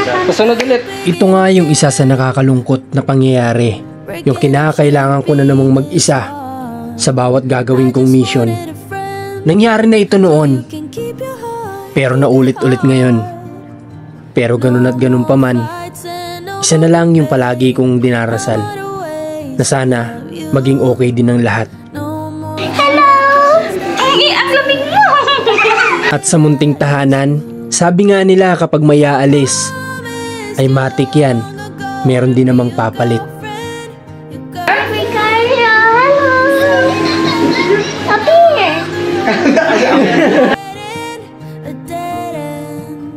Pasunod ulit. Ito nga yung isa sa nakakalungkot na pangyayari. Yung kinakailangan ko na namang mag-isa sa bawat gagawin kong mission. Nangyari na ito noon, pero naulit-ulit ngayon. Pero ganun at ganun pa man, isa na lang yung palagi kong dinarasal, na sana maging okay din ang lahat. Hello! Ay, ang lamig mo! At sa munting tahanan, sabi nga nila kapag may aalis, ay matik yan, meron din namang papalit.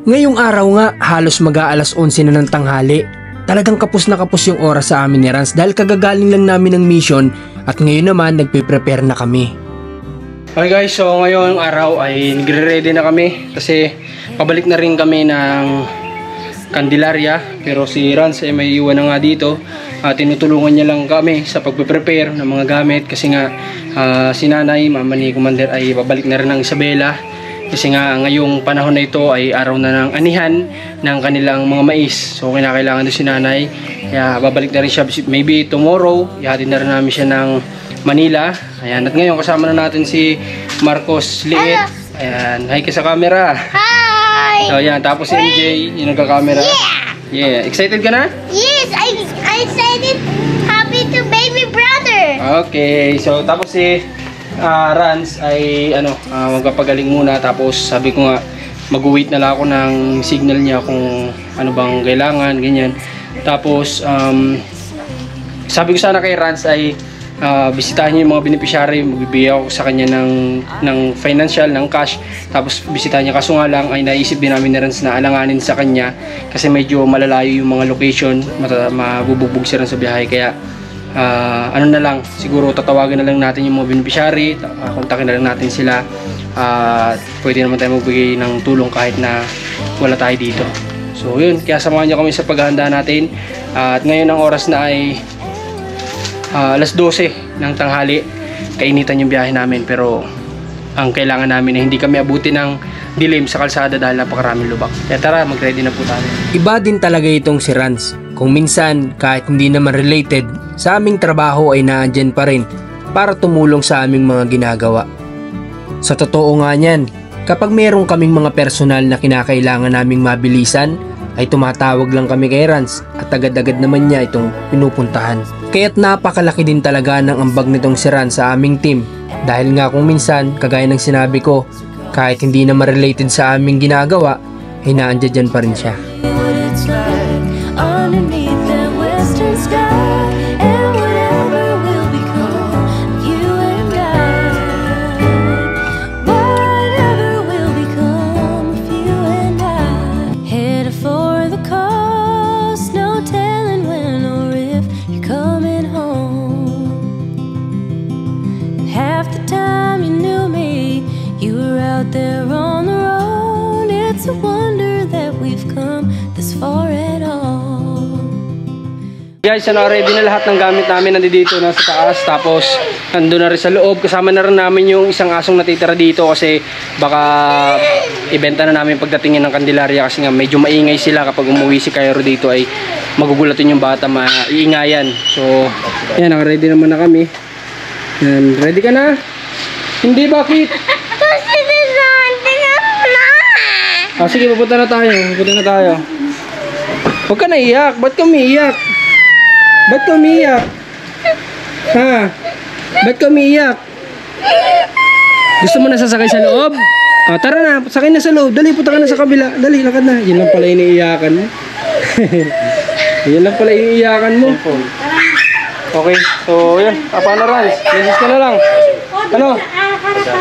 Ngayong araw nga, halos mag-aalas 11 na ng tanghali. Talagang kapos na kapos yung oras sa amin ni Rans dahil kagagaling lang namin ng mission at ngayon naman nagpe-prepare na kami. Okay guys, so ngayong araw ay nagre-ready na kami kasi pabalik na rin kami ng Candelaria, pero si Rans ay may iwan na nga dito. Tinutulungan niya lang kami sa pagpe-prepare ng mga gamit kasi nga si nanay, mama ni Commander ay babalik na rin ng Isabela. Kasi nga ngayong panahon na ito ay araw na ng anihan ng kanilang mga mais. So kinakailangan din si nanay. Kaya babalik na rin siya maybe tomorrow. Ihatid na rin namin siya ng Manila. Ayan. At ngayon kasama na natin si Marcos Liit. Ayan. Hi ka sa camera. Hi! So ayan. Tapos si MJ yung nagka-camera. Yeah. Excited ka na? Yes! I'm excited. Happy to baby brother. Okay. So tapos si Rans ay magpapagaling muna, tapos sabi ko nga mag-wait na lang ako ng signal niya kung ano bang kailangan, ganyan. Tapos sabi ko sana kay Rans ay bisitahin niya yung mga beneficiary, magbibigay ako sa kanya ng financial, ng cash, tapos bisitahin niya. Kaso nga lang ay naisip din namin ni Rans na alanganin sa kanya kasi medyo malalayo yung mga location, mabubugbog siya rin sa biyahe, kaya ano na lang, siguro tatawagan na lang natin yung mga beneficiary, kontakin na lang natin sila. Pwede naman tayo magbigay ng tulong kahit na wala tayo dito. So yun, kaya samahan niyo kami sa paghahanda natin. At ngayon ang oras na ay alas 12 ng tanghali. Kainitan yung biyahe namin, pero ang kailangan namin ay hindi kami abutin ng dilim sa kalsada dahil napakaraming lubak. Kaya tara, mag-ready na po tayo. Iba din talaga itong si Rans. Kung minsan, kahit hindi naman related, sa aming trabaho ay naandyan pa rin para tumulong sa aming mga ginagawa. Sa totoo nga niyan, kapag meron kaming mga personal na kinakailangan naming mabilisan, ay tumatawag lang kami kay Rans at agad-agad naman niya itong pinupuntahan. Kaya't napakalaki din talaga ng ambag nitong si Rans sa aming team, dahil nga kung minsan, kagaya ng sinabi ko, kahit hindi naman related sa aming ginagawa, ay naandyan pa rin siya. Guys, ready na lahat ng gamit namin, nandito na sa taas, tapos nandun na rin sa loob. Kasama na rin namin yung isang asong natitira dito kasi baka ibenta na namin pagdatingin ng Candelaria kasi nga medyo maingay sila. Kapag umuwi si Cairo dito ay magugulatin yung bata, maiingayan. So ayan, ready naman na kami. Yan, ready ka na? Hindi, bakit? Sige, pupunta na tayo. Huwag ka naiyak, ba't ka umiiyak? Ba't ka umiiyak? Ha? Ba't ka umiiyak? Gusto mo na sasakay sa loob? Tara na, sakay na sa loob. Dali, punta ka na sa kabila. Dali, lakad na. Yan lang pala iniiyakan mo. Yan lang pala iniiyakan mo. Okay, so yan. Paano Rans? Message ka na lang. Ano?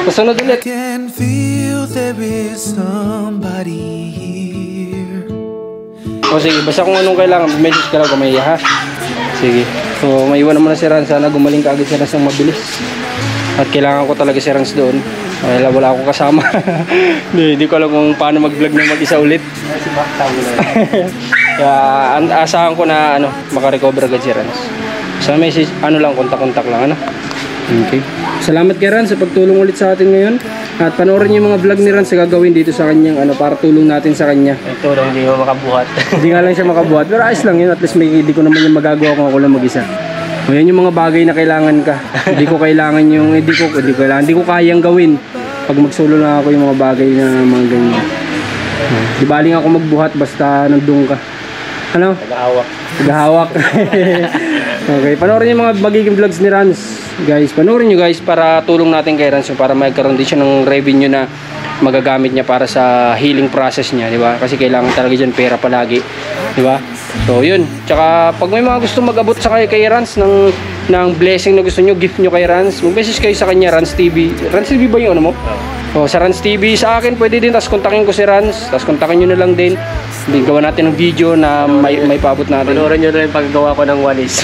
Pasunod ulit. I can feel there is somebody here. O sige, basta kung anong kailangan, message ka lang kung may iya, ha? Sige. So, maiwan naman na si Rans. Sana gumaling ka agad si Rans ng mabilis. At kailangan ko talaga si Rans doon. Wala akong kasama. Hindi ko alam kung paano mag-vlog na mag-isa ulit. Kaya asahan ko na makarecover agad si Rans. Sa message, kontak-kontak lang, Okay. Salamat kay Rans sa pagtulong ulit sa atin ngayon. At panoorin niyo yung mga vlog ni Rans na gagawin dito sa kanyang ano, para tulong natin sa kanya. Ito lang, hindi mo makabuhat. Hindi nga lang siya makabuhat, pero ayos lang yun. At least hindi ko naman yung magagawa kung ako lang mag-isa. O yan yung mga bagay na kailangan ka. Hindi ko kayang gawin pag magsolo lang ako yung mga bagay na mga ganyan. Di baling ako magbuhat basta nandun ka. Ano? Naghahawak. Okay, panoorin yung mga magiging vlogs ni Rans. Guys, panoorin nyo guys para tulong natin kay Rans para magkaroon din siya ng revenue na magagamit niya para sa healing process niya, di ba? Kasi kailangan talaga dyan pera palagi, di ba? So, yun. Tsaka, pag may mga gusto mag-abot sa kay Rans ng blessing na gusto nyo, gift nyo kay Rans, mag-message kayo sa kanya, Rans TV. Rans TV ba yung ano mo? O, sa Rans TV, sa akin pwede din, tapos kontakin ko si Rans, tapos kontakin nyo na lang din. Hindi, gawa natin ng video na may paabot natin. Panoorin nyo na yung paggawa ko ng walis.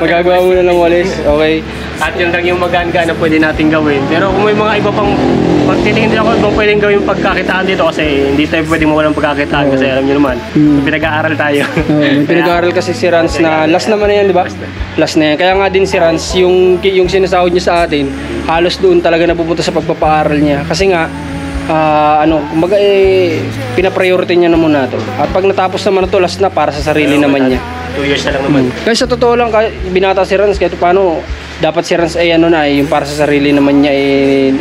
Magagawa mo na ng walis, okay. At yun lang yung maganda na pwede natin gawin. Pero kung may mga iba pang pagtitingin din ako ibang pwedeng gawin pagkakitaan dito kasi hindi tayo pwede mawalang pagkakitaan kasi alam nyo naman, pinag-aaral tayo. Pinag-aaral kasi si Rans na last naman na yan, di ba? Last na yan. Kaya nga din si Rans, yung sinasahod niya sa atin, halos doon talaga napupunta sa pagpapaaral niya. Kasi nga, kumbaga pinapriority niya na muna to. At pag natapos naman na to, last na para sa sarili namin niya. 2 years na lang naman. Kasi sa totoo lang, binata si Rans, kahit paano, dapat si Rans ay yung para sa sarili naman niya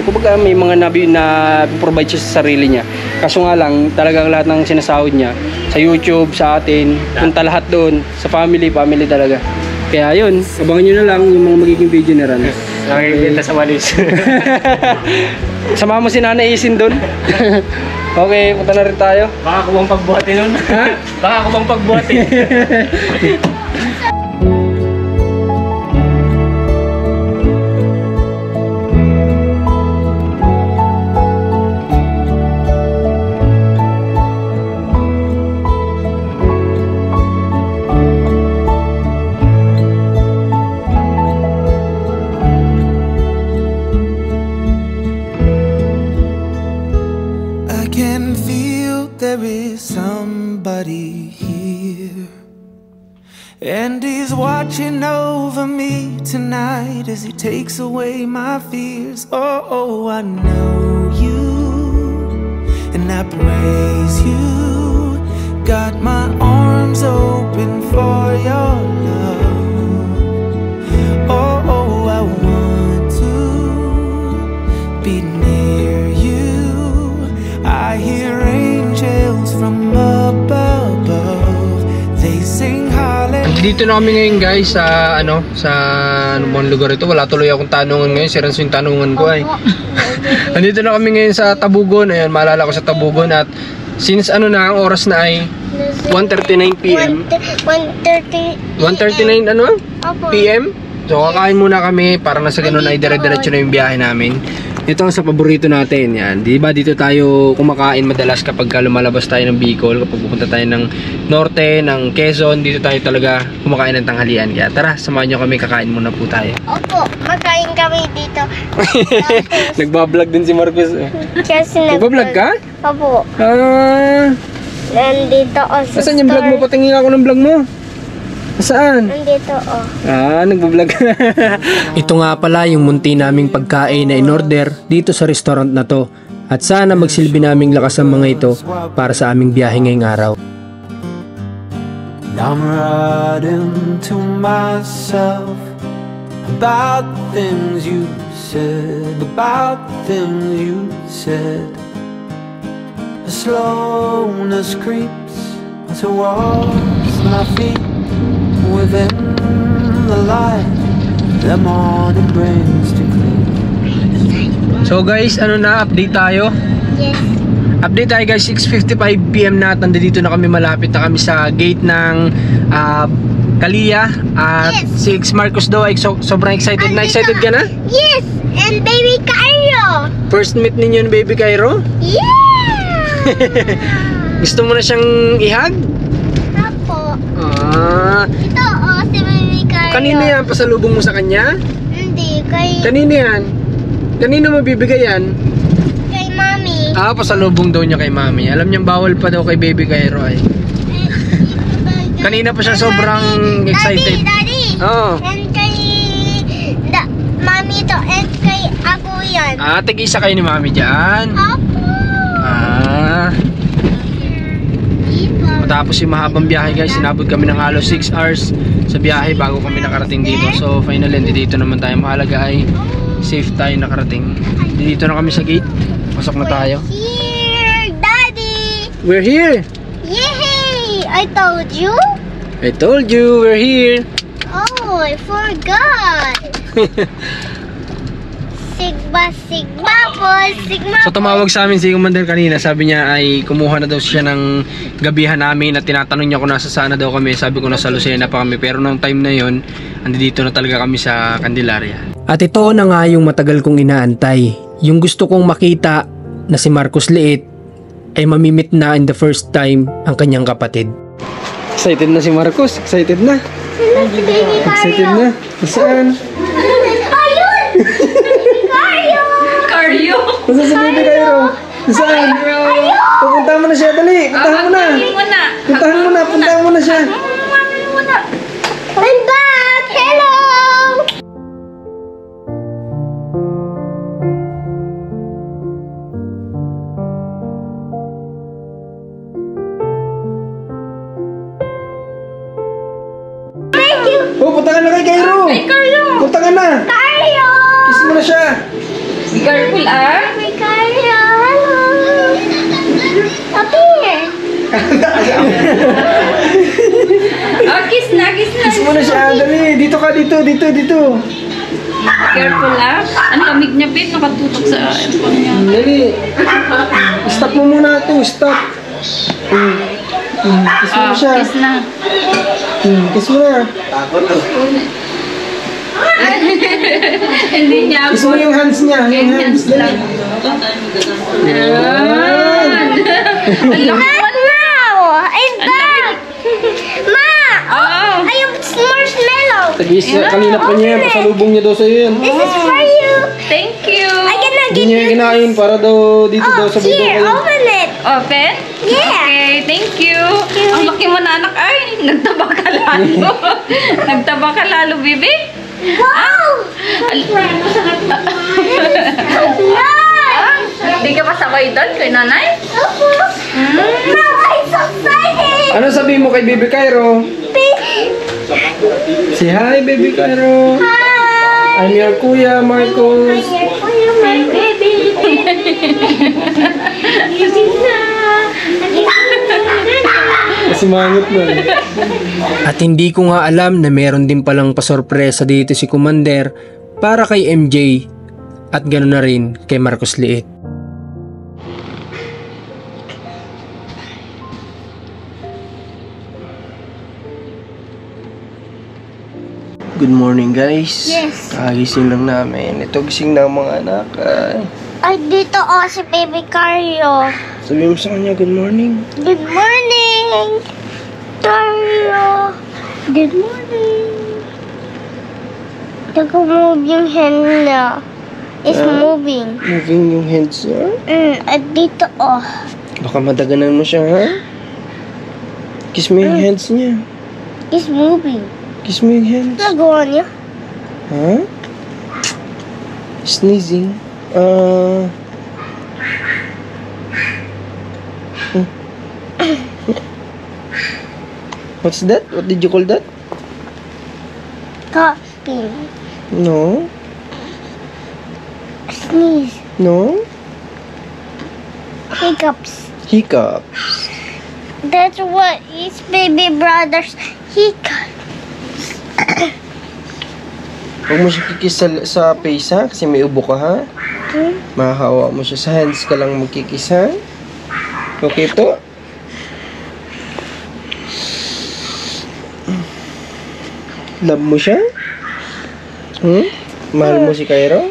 kumbaga may mga nabi na provide siya sa sarili niya. Kaso nga lang, talagang lahat ng sinasahod niya sa YouTube, sa atin, punta lahat doon, sa family talaga. Kaya yun, abangan nyo na lang yung mga magiging video ni Rans. Nakikita sa walis. Sama mo si Nanay Isin doon. Okay, punta na rin tayo. Baka ko bang pagbuhatin nun? Ha? Baka ko bang pagbuhatin? There is somebody here, and he's watching over me tonight as he takes away my fears. Oh, I know you, and I praise you. Got my arms open for your love. Oh, I want to be near you. I hear angels from above. They sing hallelujah. Dito na kami ngayon guys sa sa bang lugar ito. Wala tuloy akong tanungan ngayon. Si Rans yung tanungan ko ay. Andito na kami ngayon sa Tabugon. Ayun, maalala ko sa Tabugon. At since ang oras na ay 1:39 PM. 1:39 PM. So kakain muna kami para nasa ganun ay dire-diretso na yung biyahe namin. Ito ang sa paborito natin yan. Di ba dito tayo kumakain madalas kapag lumalabas tayo ng Bicol, kapag pupunta tayo ng Norte, ng Quezon, dito tayo talaga kumakain ng tanghalian. Kaya tara, samahan nyo kami, kakain muna po tayo. Opo, makain kami dito. Nagbablog din si Marcos. Kasi Nagbablog ka? Opo. Nandito o sa Asan yung vlog mo? Patingin ako ng vlog mo. Saan? Nandito o. Nagbablog. Ito nga pala yung munti naming pagkain na in-order dito sa restaurant na to. At sana magsilbi naming lakas ang mga ito para sa aming biyahe ngayong araw. I'm writing to myself about things you said, about things you said. The slowness creeps towards my feet. Within the light the morning brings to clear. So guys, update tayo? Yes. Update tayo guys, 6:55 PM na at nandito na kami, malapit na kami sa gate ng Kalia at si Marcos daw ay sobrang excited na. Excited ka na? Yes! And baby Cairo! First meet ninyo ni Baby Cairo? Yeah! Gusto mo na siyang ihag? Apo. Ito si baby Cairo. Kanino yan? Pasalubong mo sa kanya? Hindi, kay Kanino yan? Kanino mabibigay yan? Mami. Pasalubong daw niya kay Mami. Alam niyang bawal pa daw kay Baby Cairo ay. Kanina pa siya sobrang excited. Daddy! Oo. And kay Mami to, and kay Akuya. dyan. Tig-isa kayo ni Mami dyan. Opo. Matapos yung mahabang biyahe guys, sinabot kami ng halos 6 hours sa biyahe bago kami nakarating dito. So finally, dito naman tayo. Mahalaga ay safe tayo nakarating. Dito na kami sa gate. Pasok na tayo. Here, Daddy. We're here! Yay! I told you. I told you, we're here! Oh, I forgot. Sigma po, Sigma So tumawag sa amin si Commander kanina. Sabi niya ay kumuha na daw siya ng gabihan namin at tinatanong niya kung nasa sana daw kami. Sabi ko nasa Lucena pa kami, pero nung time na yon andito na talaga kami sa Candelaria. At ito na nga yung matagal kong inaantay. Yung gusto kong makita na si Marcos Liit ay mamimit na in the first time ang kanyang kapatid. Excited na si Marcos, excited na. Excited na. Saan? Cardio. Masa sa baby Cairo? Saan? Pupunta mo na siya, dali. Puntahan mo na. Puntahan mo na siya. I'm back. Hello. Thank you. Oh, punta ka na kay Cairo. Punta ka na. Cardio. Kiss mo na siya. Be careful, ah. Hi, Cardio. Hello. Up here. Oh, kiss na, kiss na. Kiss mo na siya, dali. Dito ka, dito. Careful, ah. Ang lamig niya, Pete. Nakatutok sa aircon niya. Dali. Stop mo muna ito, stop. Kiss mo na siya. Kiss na. Kiss mo na. Hindi niya Kiss mo yung hands niya. Yung hands. lang. Ang laki mo na. Wow. I'm back. Ma. Oh. I have marshmallow. Tagis kanina pa niya, pasalubong niya daw sa'yo yan. This is for you. Thank you. I cannot Hindi give niya you. kinain para daw dito daw Oh, sa bundok here, kayo. open it. Open? Yeah. Okay, thank you. Ang laki mo na, anak. Ay, nagtaba ka lalo. Nagtaba ka lalo, bibi. Wow. Hindi ka pa sabay doon kay nanay? No, I'm so excited. Ano sabihin mo kay Baby Cairo? Say hi, Baby Cairo. Hi. I'm your kuya, Marcos. Here for you, my baby. Kasi mangot na. At hindi ko nga alam na meron din palang pasorpresa dito si Commander para kay MJ at gano'n na rin kay Marcos Liit. Good morning guys. Yes. Kagising lang namin. Ito gising na ang mga anak. Ay, dito si Baby Cario. Sabi mo sa kanya, good morning. Good morning, Cario. Good morning. Nag-move yung hand na. It's moving. Moving yung hands niya. At dito, Baka madaganan mo siya, ha? Kiss mo yung hands niya. it's moving. Kiss mo yung hands. Nagawa niya. Ha? Sneezing. What's that? What did you call that? Coughing. No. Sneeze. No. Hiccups. Hiccups. That's what is baby brother's hiccups. Huwag mo siya kikis sa face, ha? Kasi may ubo ka, ha? Mahahawa mo siya. Sa hands ka lang magkikis, ha? Okay po? Love mo siya? Mahal mo si Cairo?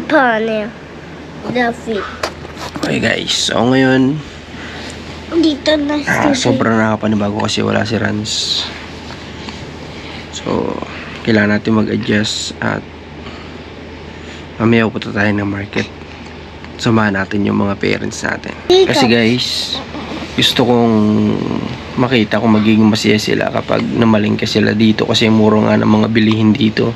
Paano? The feet. Okay guys, so ngayon Dito na si sobrang nakapanibago kasi wala si Rans. So kailangan natin mag-adjust at mamaya pupunta tayo ng market. Samahan natin yung mga parents natin. Kasi guys, gusto kong makita kung magiging masaya sila kapag namalingka sila dito kasi mura nga ng mga bilihin dito.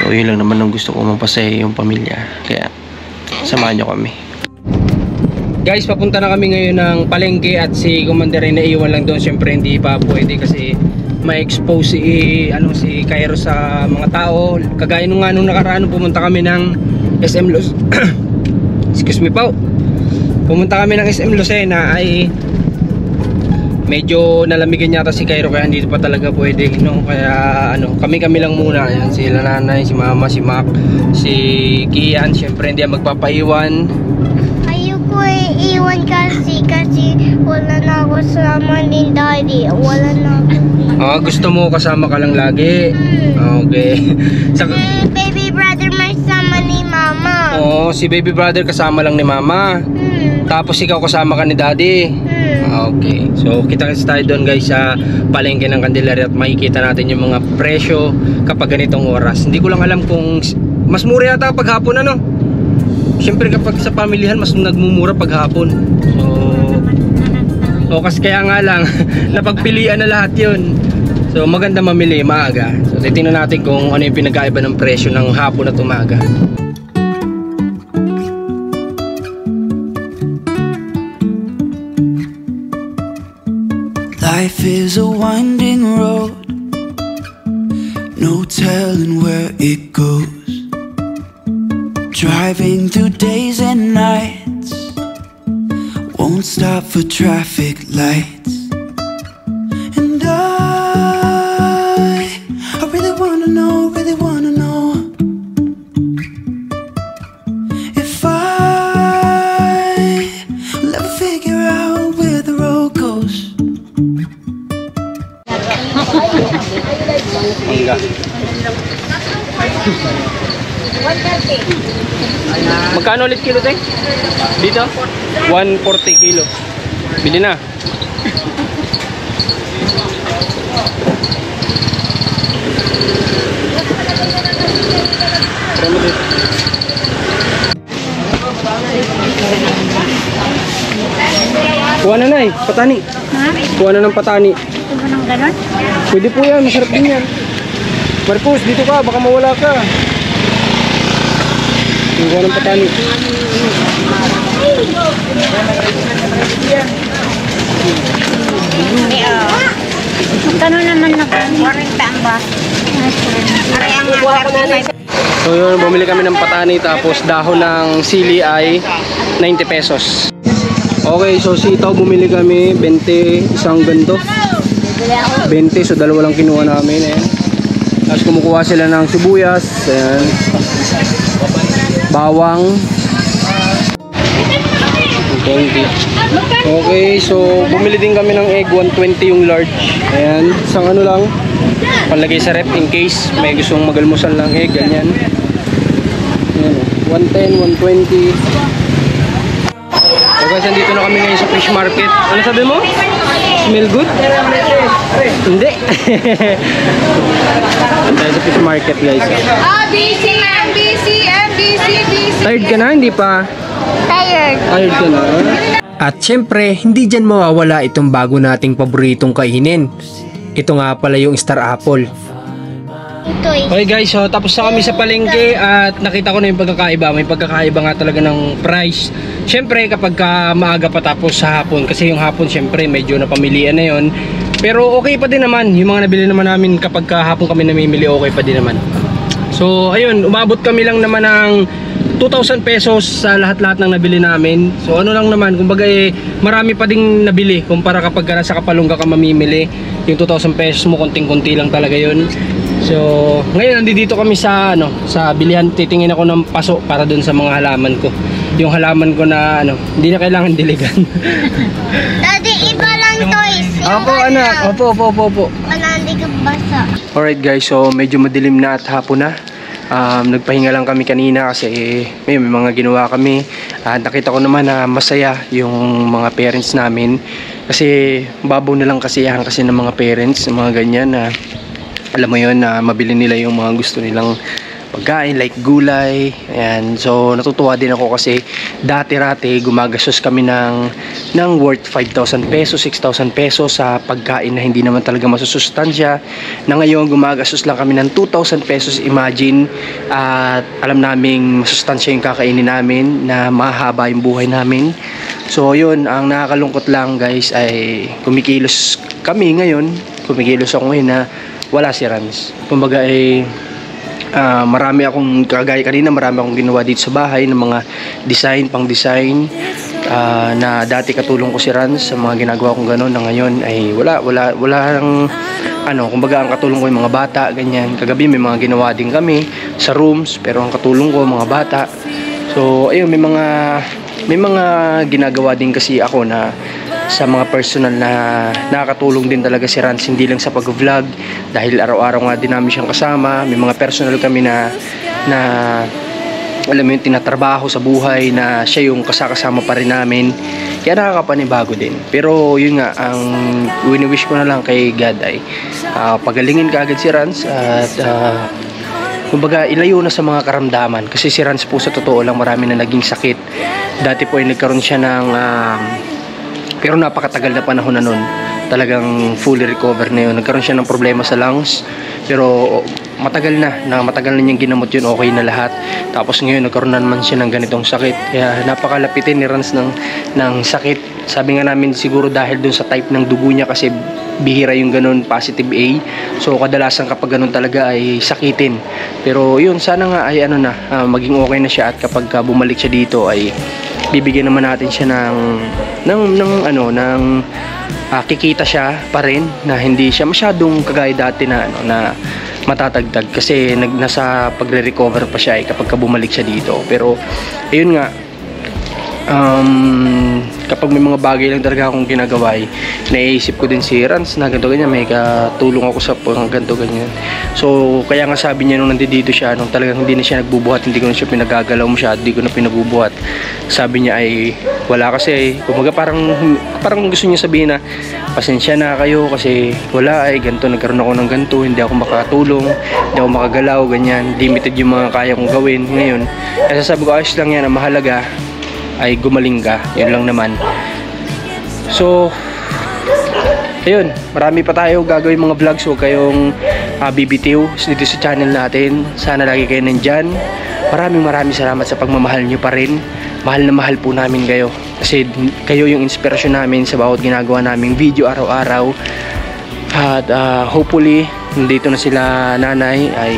So yun lang naman ang gusto ko, mapasaya yung pamilya. Kaya samahan nyo kami. Guys, papunta na kami ngayon ng palengke at si Commander ay naiwan lang doon. Siyempre hindi pa pwede kasi ma-expose si Cairo sa mga tao. Kagaya nung nakaraan pumunta kami ng SM excuse me po. Pumunta kami ng SM Lucena ay medyo nalamigan yata si Cairo kaya hindi pa talaga pwede, no? Kaya kami lang muna. Ayan, sila nanay, si mama, si Mac, si Kian. Siyempre hindi magpapaiwan. Ayoko iwan kasi wala na ako sama ni Daddy. Wala na ako. Gusto mo kasama ka lang lagi? Okay. Baby brother may sama ni Mama. Si baby brother kasama lang ni Mama. Tapos ikaw kasama ka ni Daddy. Okay. So kita tayo doon guys sa palengke ng Candelaria at makikita natin yung mga presyo kapag ganitong oras. Hindi ko lang alam kung mas mura yata pag hapon Siyempre kapag sa pamilihan mas nagmumura pag hapon. So kasi kaya nga lang napagpilian na lahat yun. So maganda mamili maaga. So titingnan natin kung ano yung pinagkaiba ng presyo ng hapon at umaga. Life is a winding road, no telling where it goes. Driving through days and nights, won't stop for traffic lights. And I really wanna know if I'll ever figure out where the road goes. Magkano ulit kilo tayo? Dito? 140 kilo. Bili na. Kuha na na patani. Kuha na ng patani. Gusto mo ng ganon? Pwede po yan, masarap din yan. Marcos, dito ka, baka mawala ka. Kuha ng patani. Magkano naman na 40 ang ba? So yun, bumili kami ng patani tapos dahon ng sili ay 90 pesos. Okay, so sitaw bumili kami 20 isang ganito. 20, so dalawa lang kinuha namin. Ayan. Tapos kumukuha sila ng sibuyas, ayan. Bawang 20. Okay, so bumili din kami ng egg 120 yung large. Ayan, isang lang palagay sa rep in case may gustong magalmusal lang egg, ganyan. Ayan, 110, 120. So guys, andito na kami ngayon sa fish market. Ano sabi mo? Smell good? Hindi. Andito sa fish market guys. BC, MBC, MBC, BC. Tired ka na? Hindi pa? Tired. Tired ka na? At syempre, hindi dyan mawawala itong bago nating paboritong kainin. Ito nga pala yung Star Apple. Okay guys, so tapos na kami sa palengke at nakita ko na yung pagkakaiba. May pagkakaiba nga talaga ng price. Syempre kapag maaga pa tapos sa hapon, kasi yung hapon syempre medyo napamilian na yon. Pero okay pa din naman, yung mga nabili naman namin kapag hapon kami namimili, okay pa din naman. So ayun, umabot kami lang naman ng 2,000 pesos sa lahat-lahat ng nabili namin. So ano lang naman, kumbaga marami pa ding nabili kumpara kapag nasa Kapalungga ka mamimili. Yung 2,000 pesos mo, konting-konti lang talaga yun. So ngayon nandito kami sa sa bilihan, titingin ako ng paso para dun sa mga halaman ko. Yung halaman ko na hindi na kailangan diligan. Daddy, iba lang toys. Opo anak, opo. Wala, hindi ka basa. Alright guys, so medyo madilim na at hapon na. Nagpahinga lang kami kanina kasi may mga ginawa kami. Nakita ko naman na masaya yung mga parents namin. Kasi babaw na lang kasiyahan kasi ng mga parents, ng mga ganyan na alam mo yun, na mabili nila yung mga gusto nilang pagkain like gulay. Ayan. So natutuwa din ako kasi dati-rati gumagastos kami ng worth 5,000 pesos, 6,000 pesos sa pagkain na hindi naman talaga masusustansya. Na ngayon gumagastos lang kami ng 2,000 pesos, imagine, at alam naming masustansya yung kakainin namin, na mahaba yung buhay namin. So yun, ang nakakalungkot lang guys ay kumikilos kami ngayon, kumikilos ako ngayon na wala si Rans. Kumbaga ay marami akong, kagaya kanina, marami akong ginawa dito sa bahay ng mga pang design na dati katulong ko si Rans sa mga ginagawa kong gano'n, na ngayon ay wala nang kumbaga ang katulong ko yung mga bata, ganyan. Kagabi may mga ginawa din kami sa rooms, pero ang katulong ko mga bata. So ayun, may mga ginagawa din kasi ako na sa mga personal na nakakatulong din talaga si Rans, hindi lang sa pag-vlog, dahil araw-araw nga din namin siyang kasama. May mga personal kami na alam mo yung tinatrabaho sa buhay, na siya yung kasama pa rin namin, kaya nakakapanibago din. Pero yun nga, ang wini-wish ko na lang kay God ay pagalingin ka agad si Rans, at kumbaga ilayo na sa mga karamdaman. Kasi si Rans po sa totoo lang, marami na naging sakit. Dati po ay nagkaroon siya ng pero napakatagal na panahon na nun, talagang fully recover na yun. Nagkaroon siya ng problema sa lungs, pero matagal na niyang ginamot yun, okay na lahat. Tapos ngayon nagkaroon na naman siya ng ganitong sakit, kaya napakalapitin ni Rans ng sakit. Sabi nga namin siguro dahil dun sa type ng dugo niya, kasi bihira yung ganun, positive A. So kadalasan kapag ganun talaga ay sakitin. Pero yun, sana nga ay maging okay na siya, at kapag bumalik siya dito ay bibigyan naman natin siya ng kikita siya pa rin, na hindi siya masyadong kagaya dati na matatagtag, kasi nasa pagre-recover pa siya kapag bumalik siya dito. Pero ayun nga, kapag may mga bagay lang talaga akong ginagawa, naiisip ko din si Rans na ganito ganyan, may katulong ako sa ganito ganyan. So kaya nga sabi niya nung nandito siya, nung talagang hindi na siya nagbubuhat, hindi ko na siya pinagagalaw masyado, hindi ko na pinabubuhat, sabi niya ay wala, kasi kumbaga parang gusto niya sabihin na pasensya na kayo kasi wala, ay ganito, nagkaroon ako ng ganito, hindi ako makatulong, hindi ako makagalaw, ganyan, limited yung mga kaya kong gawin ngayon. Kaya sabi ko, ayos lang yan, ang mahalaga ay gumaling ka, yun lang naman. So ayun, marami pa tayo gagawin mga vlogs, huwag kayong bibitiw dito sa channel natin. Sana lagi kayo nandyan. Maraming salamat sa pagmamahal nyo pa rin. Mahal na mahal po namin kayo, kasi kayo yung inspirasyon namin sa bawat ginagawa naming video araw-araw. At hopefully nandito na sila nanay, ay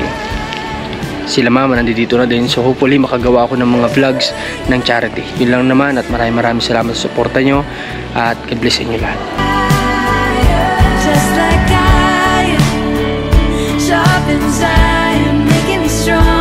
sila mama nandito na din. So hopefully makagawa ako ng mga vlogs ng charity. Yun lang naman, at maraming salamat sa suporta nyo, at God bless inyo lahat. Just like I am, sharp inside, making me strong.